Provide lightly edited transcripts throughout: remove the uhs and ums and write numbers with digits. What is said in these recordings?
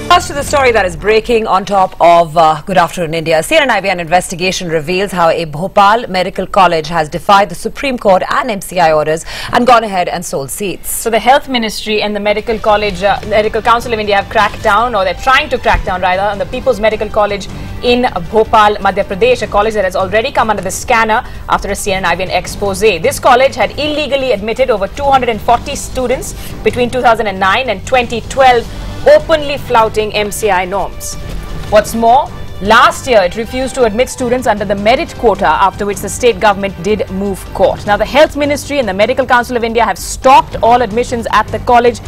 To the story that is breaking on top of Good Afternoon India. CNN investigation reveals how a Bhopal Medical College has defied the Supreme Court and MCI orders and gone ahead and sold seats. So the Health Ministry and the Medical Council of India have cracked down, or they're trying to crack down rather, on the People's Medical College in Bhopal, Madhya Pradesh, a college that has already come under the scanner after a CNN expose. This college had illegally admitted over 240 students between 2009 and 2012, openly flouting MCI norms. What's more, last year it refused to admit students under the merit quota, after which the state government did move court. Now the Health Ministry and the Medical Council of India have stopped all admissions at the college,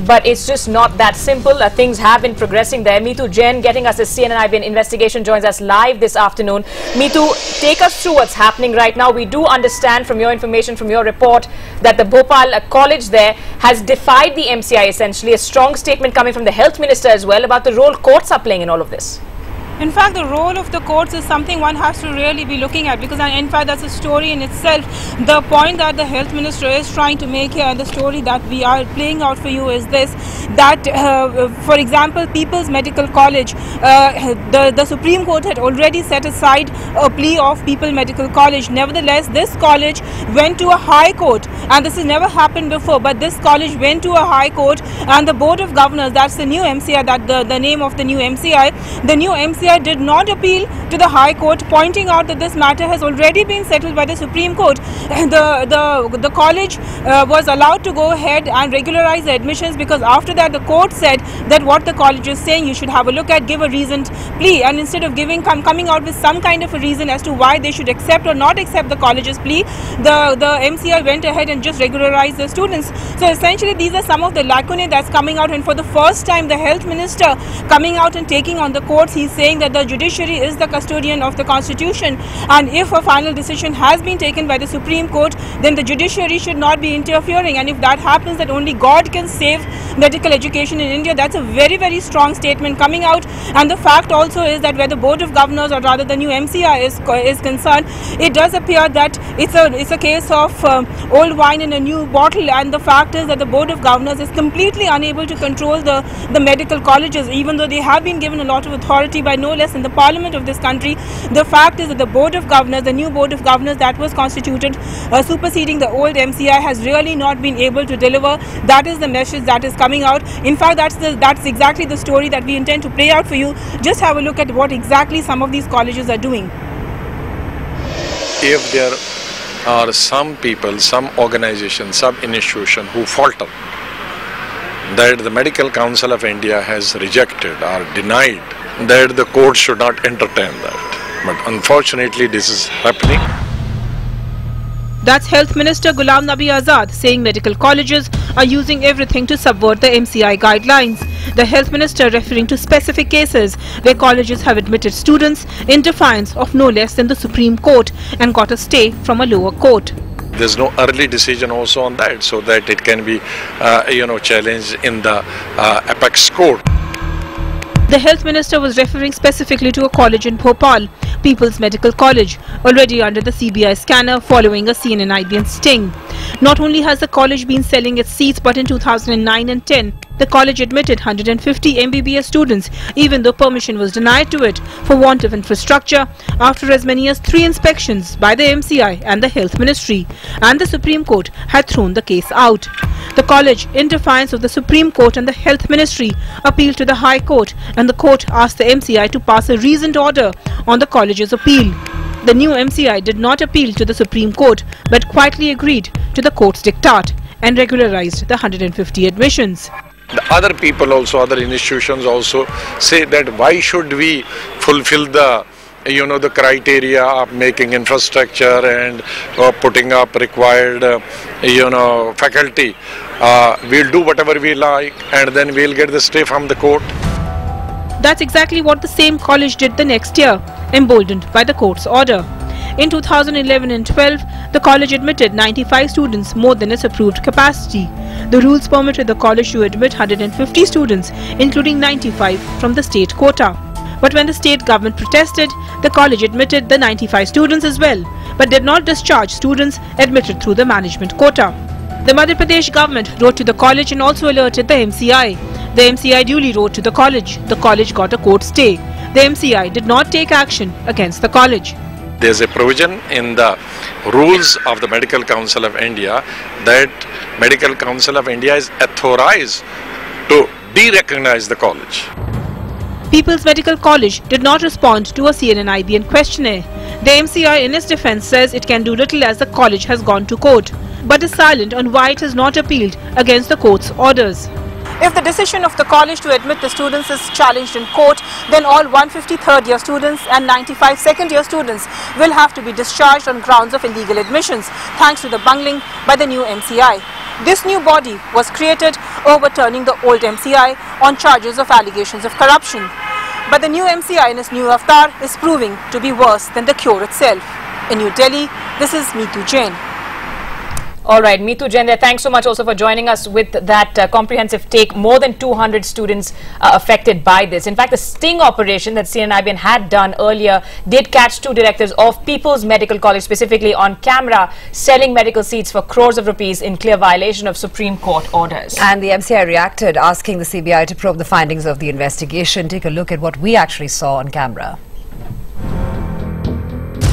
but it's just not that simple. Things have been progressing there. Meetu Jain, getting us a CNN investigation, joins us live this afternoon. Meetu, take us through what's happening right now. We do understand from your information, from your report, that the Bhopal college there has defied the MCI essentially. A strong statement coming from the Health Minister as well about the role courts are playing in all of this. In fact, the role of the courts is something one has to really be looking at, because in fact that's a story in itself. The point that the Health Minister is trying to make here, and the story that we are playing out for you, is this, that for example, People's Medical College, the Supreme Court had already set aside a plea of People's Medical College. Nevertheless, this college went to a high court, and this has never happened before, but this college went to a high court, and the Board of Governors, that's the new MCI, that the name of the new MCI, the new MCI did not appeal to the High Court, pointing out that this matter has already been settled by the Supreme Court. The college was allowed to go ahead and regularize the admissions, because after that the court said that what the college is saying you should have a look at, give a reasoned plea, and instead of coming out with some kind of a reason as to why they should accept or not accept the college's plea, the MCI went ahead and just regularized the students. So essentially these are some of the lacunae that's coming out, and for the first time the Health Minister coming out and taking on the courts. He's saying that the judiciary is the custodian of the constitution, and if a final decision has been taken by the Supreme Court, then the judiciary should not be interfering, and if that happens, that only God can save medical education in India. That's a very, very strong statement coming out. And the fact also is that where the Board of Governors, or rather the new MCI is concerned, it does appear that it's a case of old wine in a new bottle, and the fact is that the Board of Governors is completely unable to control the medical colleges, even though they have been given a lot of authority by no less in the Parliament of this country. The fact is that the Board of Governors, the new Board of Governors that was constituted, superseding the old MCI, has really not been able to deliver. That is the message that is coming out. In fact, that's exactly the story that we intend to play out for you. Just have a look at what exactly some of these colleges are doing. If there are some people, some organizations, some institutions who falter, that the Medical Council of India has rejected or denied, that the court should not entertain that. But unfortunately this is happening. That's Health Minister Ghulam Nabi Azad saying medical colleges are using everything to subvert the MCI guidelines. The Health Minister referring to specific cases where colleges have admitted students in defiance of no less than the Supreme Court and got a stay from a lower court. There's no early decision also on that, so that it can be challenged in the apex court. The Health Minister was referring specifically to a college in Bhopal, People's Medical College, already under the CBI scanner following a CNN sting. Not only has the college been selling its seats, but in 2009 and 10, the college admitted 150 MBBS students, even though permission was denied to it for want of infrastructure, after as many as 3 inspections by the MCI and the Health Ministry, and the Supreme Court had thrown the case out. The college, in defiance of the Supreme Court and the Health Ministry, appealed to the High Court, and the court asked the MCI to pass a reasoned order on the college's appeal. The new MCI did not appeal to the Supreme Court, but quietly agreed to the court's diktat and regularized the 150 admissions. The other people also, other institutions also say that why should we fulfill the the criteria of making infrastructure and putting up required faculty. We'll do whatever we like, and then we'll get the stay from the court. That's exactly what the same college did the next year, emboldened by the court's order. In 2011 and 12, the college admitted 95 students, more than its approved capacity. The rules permitted the college to admit 150 students, including 95 from the state quota. But when the state government protested, the college admitted the 95 students as well, but did not discharge students admitted through the management quota. The Madhya Pradesh government wrote to the college and also alerted the MCI. The MCI duly wrote to the college. The college got a court stay. The MCI did not take action against the college. There's a provision in the rules of the Medical Council of India that Medical Council of India is authorized to de-recognize the college. People's Medical College did not respond to a CNN-IBN questionnaire. The MCI in its defence says it can do little as the college has gone to court, but is silent on why it has not appealed against the court's orders. If the decision of the college to admit the students is challenged in court, then all 150 third-year students and 95 second-year students will have to be discharged on grounds of illegal admissions, thanks to the bungling by the new MCI. This new body was created overturning the old MCI on charges of allegations of corruption. But the new MCI in its new avatar is proving to be worse than the cure itself. In New Delhi, this is Meetu Jain. All right, Meetu Jain there. Thanks so much also for joining us with that comprehensive take. More than 200 students affected by this. In fact, the sting operation that CNN-IBN had done earlier did catch two directors of People's Medical College, specifically on camera, selling medical seats for crores of rupees in clear violation of Supreme Court orders. And the MCI reacted, asking the CBI to probe the findings of the investigation. Take a look at what we actually saw on camera.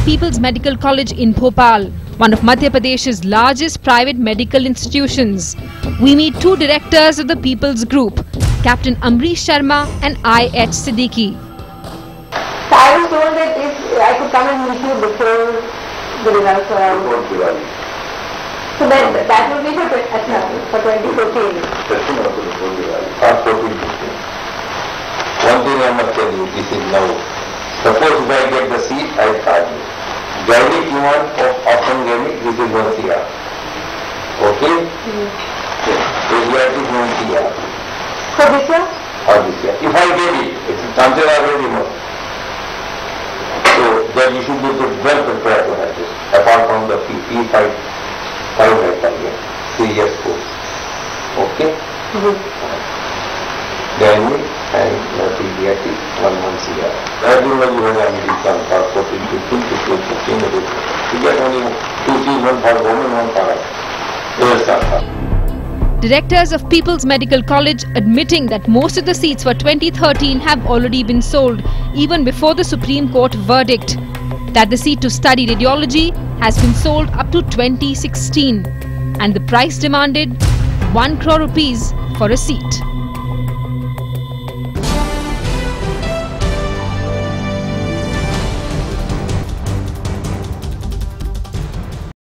People's Medical College in Bhopal, one of Madhya Pradesh's largest private medical institutions. We meet two directors of the People's Group, Captain Amrish Sharma and I.H. Siddiqui. I was told that if I could come and meet you before the results were out. So that would be for 2014. One thing I must tell you, this is now. Suppose if I get the seat, I charge you. Gynec you want often gynec, this is 1 CR. Okay? Pediatric 1 CR. For this year? For this year. If I get it, chances are very remote. So then you should be well prepared to have this. Apart from the P5 here, 3 years course. Okay? Gynec and pediatric 1 CR. Everyone you have American for 14, 15, 15, 15, you get only 2 seats, 1 for women, 1 for us. Directors of People's Medical College admitting that most of the seats for 2013 have already been sold even before the Supreme Court verdict. That the seat to study radiology has been sold up to 2016 and the price demanded 1 crore rupees for a seat.